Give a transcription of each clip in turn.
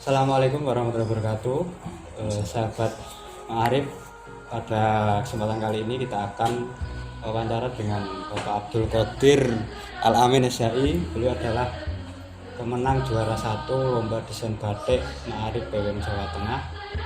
Assalamualaikum warahmatullahi wabarakatuh. Sahabat Ma'arif, pada kesempatan kali ini kita akan wawancara dengan Bapak Abdul Qadir Al-Amin SHI. Beliau adalah pemenang juara 1 lomba desain batik Ma'arif BWM Jawa Tengah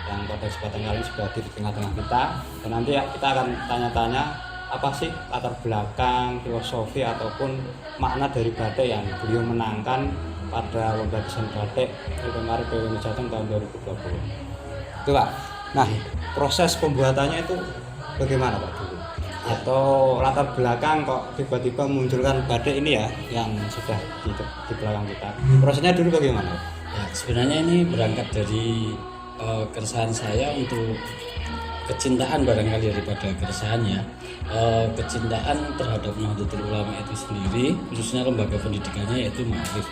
yang pada kesempatan kali ini sudah hadir di tengah-tengah kita. Dan nanti kita akan tanya-tanya apa sih latar belakang, filosofi ataupun makna dari batik yang beliau menangkan pada lomba desain batik kemarin BWM Jateng tahun 2020. Itu Pak. Nah, proses pembuatannya itu bagaimana Pak dulu? Atau latar belakang kok tiba-tiba munculkan batik ini ya yang sudah di belakang kita. Prosesnya dulu bagaimana? Ya, sebenarnya ini berangkat dari keresahan saya untuk kecintaan barangkali daripada keresahannya, kecintaan terhadap Nahdlatul Ulama itu sendiri, khususnya lembaga pendidikannya yaitu Ma'arif.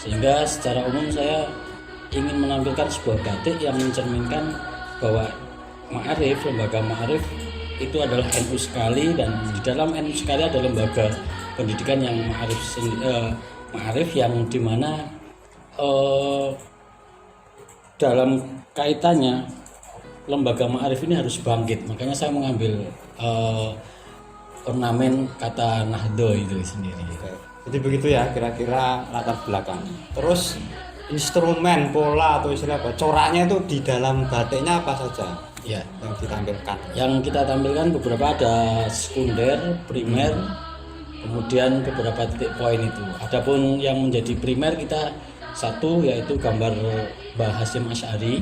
Sehingga secara umum saya ingin menampilkan sebuah batik yang mencerminkan bahwa Ma'arif, lembaga Ma'arif itu adalah NU sekali, dan di dalam NU sekali ada lembaga pendidikan yang Ma'arif yang dimana dalam kaitannya lembaga Ma'arif ini harus bangkit. Makanya saya mengambil ornamen kata Nahdo itu sendiri. Jadi begitu ya kira-kira latar belakang. Terus instrumen, pola atau istilah apa, coraknya itu di dalam batiknya apa saja Ya, yang ditampilkan? yang kita tampilkan beberapa ada sekunder, primer, kemudian beberapa titik poin itu. Adapun yang menjadi primer kita satu yaitu gambar Mbah Hasyim Asy'ari,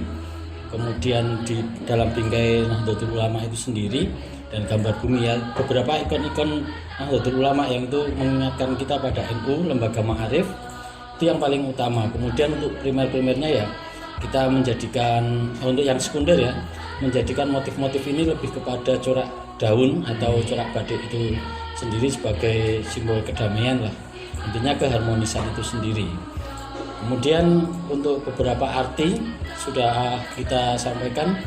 kemudian di dalam bingkai Nahdlatul Ulama itu sendiri, dan gambar bumi ya, beberapa ikon-ikon Nahdlatul Ulama yang itu mengingatkan kita pada NU, lembaga Ma'arif, itu yang paling utama. Kemudian untuk primer-primernya ya kita menjadikan, untuk yang sekunder ya, menjadikan motif-motif ini lebih kepada corak daun atau corak batik itu sendiri sebagai simbol kedamaian lah, intinya keharmonisan itu sendiri. Kemudian untuk beberapa arti sudah kita sampaikan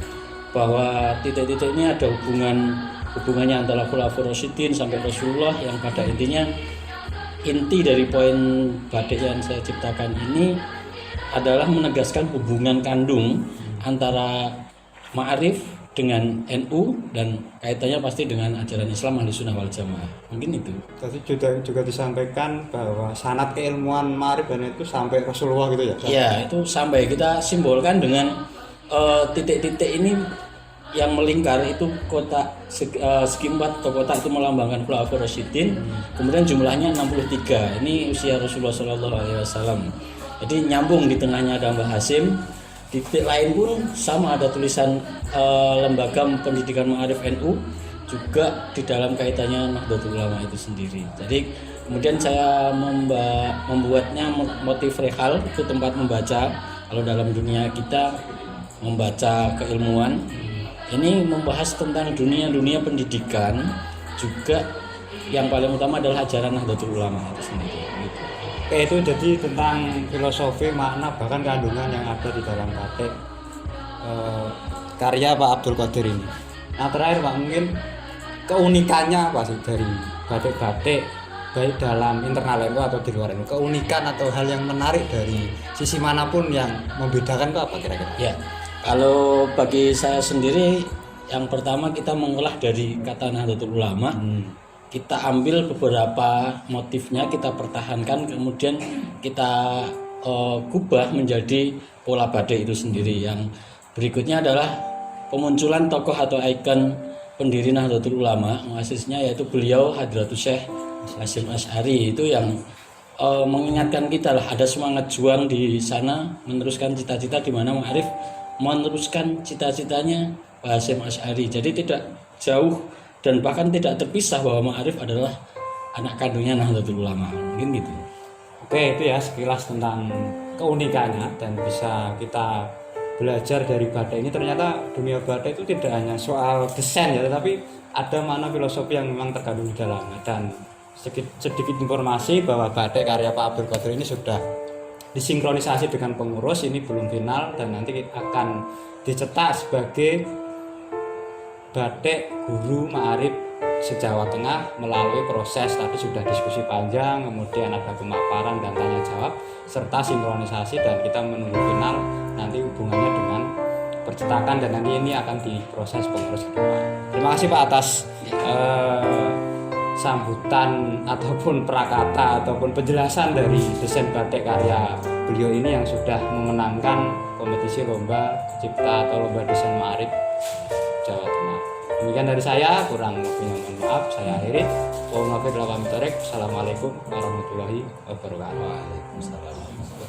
bahwa titik-titik ini ada hubungannya antara Khulafaur Rasyidin sampai Rasulullah, yang pada intinya inti dari poin batik yang saya ciptakan ini adalah menegaskan hubungan kandung antara Ma'arif dengan NU dan kaitannya pasti dengan ajaran Islam Ahlussunnah wal Jamaah. Mungkin itu. Tadi juga disampaikan bahwa sanad keilmuan Ma'arif dan itu sampai Rasulullah gitu ya? Iya, itu sampai kita simbolkan dengan titik-titik ini yang melingkar itu kotak segi 4 atau kotak itu melambangkan Khulafaur Rasyidin. Kemudian jumlahnya 63. Ini usia Rasulullah SAW. Jadi nyambung di tengahnya ada Mbah Hasyim. Di titik lain pun sama, ada tulisan lembaga pendidikan Ma'arif NU, juga di dalam kaitannya Nahdlatul Ulama itu sendiri. Jadi kemudian saya membuatnya motif rehal, itu tempat membaca. Kalau dalam dunia kita membaca keilmuan, ini membahas tentang dunia pendidikan, juga yang paling utama adalah ajaran Nahdlatul Ulama itu sendiri. Gitu. Oke, itu jadi tentang filosofi, makna, bahkan kandungan yang ada di dalam batik karya Pak Abdul Qadir ini. Nah terakhir Pak, mungkin keunikannya apa sih dari batik-batik, baik dalam internal NU atau di luar NU? Keunikan atau hal yang menarik dari sisi manapun yang membedakan itu apa kira-kira? Ya, kalau bagi saya sendiri, yang pertama kita mengolah dari kata Nahdlatul Ulama. Kita ambil beberapa motifnya, kita pertahankan, kemudian kita kubah menjadi pola batik itu sendiri. Yang berikutnya adalah pemunculan tokoh atau ikon pendiri Nahdlatul Ulama, muasisnya yaitu beliau Hadratus Syekh Hasyim Asy'ari, itu yang mengingatkan kita lah, ada semangat juang di sana, meneruskan cita-cita, di mana Ma'arif meneruskan cita-citanya Mbah Hasyim Asy'ari. Jadi tidak jauh dan bahkan tidak terpisah bahwa Ma'arif adalah anak kandungnya Nahdlatul Ulama. Mungkin gitu. Oke, itu ya sekilas tentang keunikannya, dan bisa kita belajar dari batik ini. Ternyata dunia batik itu tidak hanya soal desain ya, tetapi ada makna filosofi yang memang terkandung di dalamnya. Dan sedikit informasi bahwa batik karya Pak Abdul Qadir ini sudah disinkronisasi dengan pengurus, ini belum final, dan nanti akan dicetak sebagai batik guru Ma'arif se-Jawa Tengah melalui proses tadi sudah diskusi panjang, kemudian ada pemaparan dan tanya jawab serta sinkronisasi, dan kita menunggu final nanti hubungannya dengan percetakan, dan nanti ini akan diproses penerus ke depan. Terima kasih Pak atas sambutan ataupun prakata ataupun penjelasan dari desain batik karya beliau ini yang sudah memenangkan kompetisi lomba cipta atau lomba desain ma'arif Jawa Tengah. Demikian dari saya, kurang lebihnya mohon maaf, saya akhiri. Assalamualaikum warahmatullahi wabarakatuh. Waalaikumsalam.